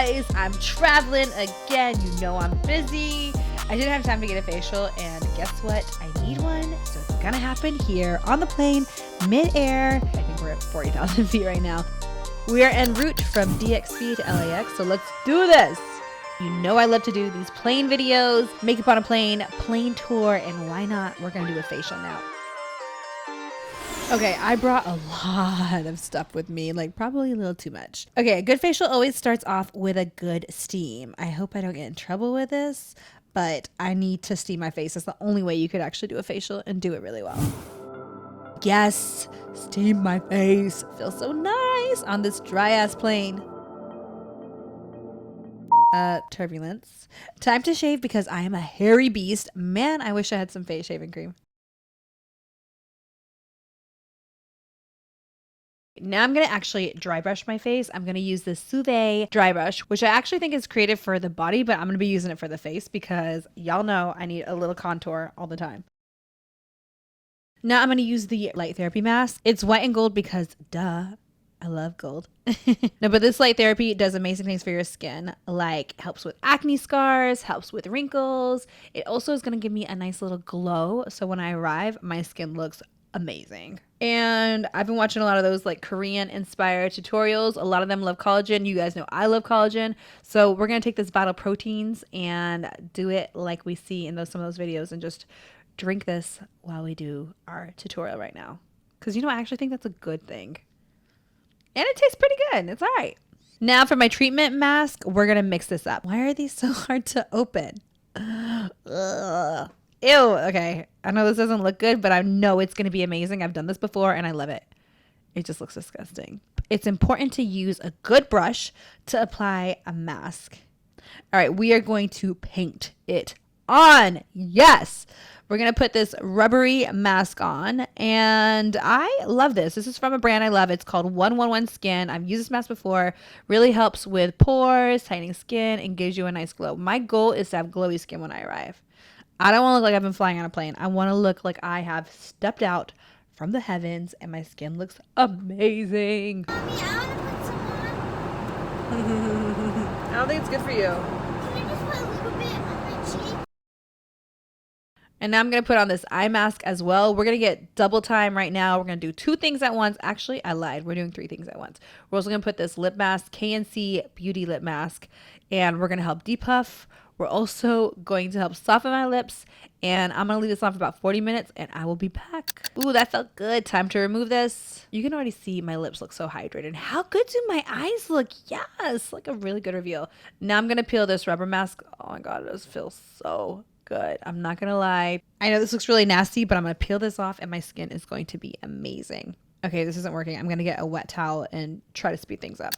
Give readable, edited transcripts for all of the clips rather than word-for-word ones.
guys, I'm traveling again. You know I'm busy. I didn't have time to get a facial, and guess what? I need one, so it's gonna happen here on the plane, mid-air. I think we're at 40,000 feet right now. We are en route from DXB to LAX, so let's do this. You know I love to do these plane videos, makeup on a plane tour, and why not? We're gonna do a facial now. Okay, I brought a lot of stuff with me, like probably a little too much. Okay, a good facial always starts off with a good steam. I hope I don't get in trouble with this, but I need to steam my face. That's the only way you could actually do a facial and do it really well. Yes, steam my face. Feels so nice on this dry ass plane. Turbulence. Time to shave because I am a hairy beast. Man, I wish I had some face shaving cream. Now I'm going to actually dry brush my face. I'm going to use the SUVÉ dry brush, which I actually think is created for the body, but I'm going to be using it for the face because y'all know I need a little contour all the time. Now I'm going to use the light therapy mask. It's white and gold because duh, I love gold. No, but this light therapy does amazing things for your skin, like helps with acne scars, helps with wrinkles. It also is going to give me a nice little glow. So when I arrive, my skin looks amazing. And I've been watching a lot of those like Korean inspired tutorials. A lot of them love collagen. You guys know I love collagen. So we're going to take this Vital Proteins and do it like we see in some of those videos and just drink this while we do our tutorial right now. Because you know, I actually think that's a good thing. And it tastes pretty good. It's all right. Now for my treatment mask, we're going to mix this up. Why are these so hard to open? Ugh. Ew, okay. I know this doesn't look good, but I know it's going to be amazing. I've done this before and I love it. It just looks disgusting. It's important to use a good brush to apply a mask. All right, we are going to paint it on. Yes. We're going to put this rubbery mask on, and I love this. This is from a brand I love. It's called 111 Skin. I've used this mask before. Really helps with pores, tightening skin, and gives you a nice glow. My goal is to have glowy skin when I arrive. I don't want to look like I've been flying on a plane. I want to look like I have stepped out from the heavens and my skin looks amazing. Mommy, I want to put some on. I don't think it's good for you. Can I just put a little bit on my cheek? And now I'm going to put on this eye mask as well. We're going to get double time right now. We're going to do 2 things at once. Actually, I lied. We're doing 3 things at once. We're also going to put this lip mask, KNC Beauty Lip Mask, and we're going to help depuff. We're also going to help soften my lips, and I'm going to leave this on for about 40 minutes, and I will be back. Ooh, that felt good. Time to remove this. You can already see my lips look so hydrated. How good do my eyes look? Yes, like a really good reveal. Now I'm going to peel this rubber mask. Oh my God, it does feel so good. I'm not going to lie. I know this looks really nasty, but I'm going to peel this off, and my skin is going to be amazing. Okay, this isn't working. I'm going to get a wet towel and try to speed things up.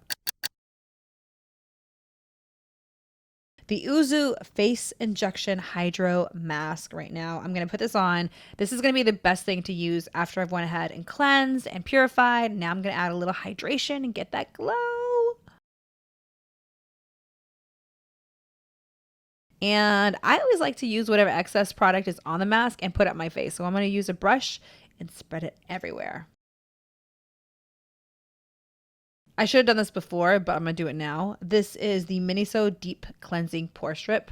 The Oozoo Face Injection Hydro Mask right now. I'm going to put this on. This is going to be the best thing to use after I've went ahead and cleansed and purified. Now I'm going to add a little hydration and get that glow. And I always like to use whatever excess product is on the mask and put it on my face. So I'm going to use a brush and spread it everywhere. I should have done this before, but I'm going to do it now. This is the Miniso Deep Cleansing Pore Strip.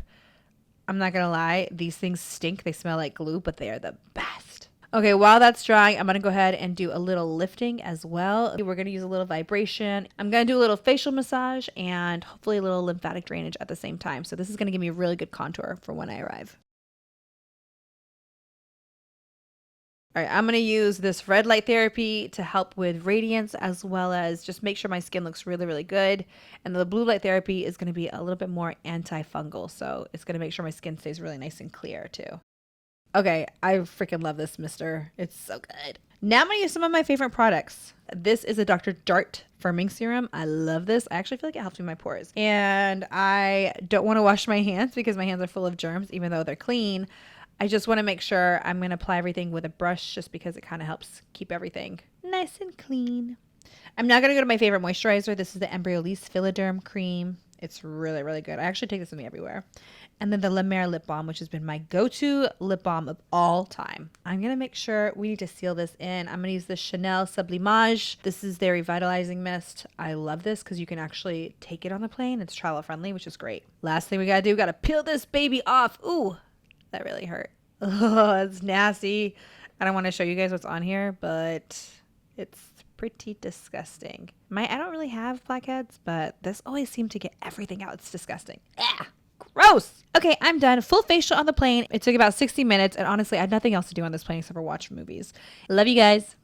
I'm not going to lie. These things stink. They smell like glue, but they are the best. Okay, while that's drying, I'm going to go ahead and do a little lifting as well. We're going to use a little vibration. I'm going to do a little facial massage and hopefully a little lymphatic drainage at the same time. So this is going to give me a really good contour for when I arrive. All right, I'm going to use this red light therapy to help with radiance as well as just make sure my skin looks really, really good. And the blue light therapy is going to be a little bit more antifungal. So it's going to make sure my skin stays really nice and clear too. Okay, I freaking love this mister. It's so good. Now I'm going to use some of my favorite products. This is a Dr. Jart firming serum. I love this. I actually feel like it helps me with my pores. And I don't want to wash my hands because my hands are full of germs, even though they're clean. I just want to make sure I'm going to apply everything with a brush just because it kind of helps keep everything nice and clean. I'm now going to go to my favorite moisturizer. This is the Embryolisse Filaderme cream. It's really, really good. I actually take this with me everywhere. And then the Lemare Lip Balm, which has been my go-to lip balm of all time. I'm going to make sure we need to seal this in. I'm going to use the Chanel Sublimage. This is their Revitalizing Mist. I love this because you can actually take it on the plane. It's travel friendly, which is great. Last thing we got to do, got to peel this baby off. Ooh, that really hurt. Oh, it's nasty. I don't want to show you guys what's on here, but it's pretty disgusting. I don't really have blackheads, but this always seems to get everything out. It's disgusting. Ah, gross. Okay, I'm done. Full facial on the plane. It took about 60 minutes, and honestly, I had nothing else to do on this plane except for watch movies. Love you guys.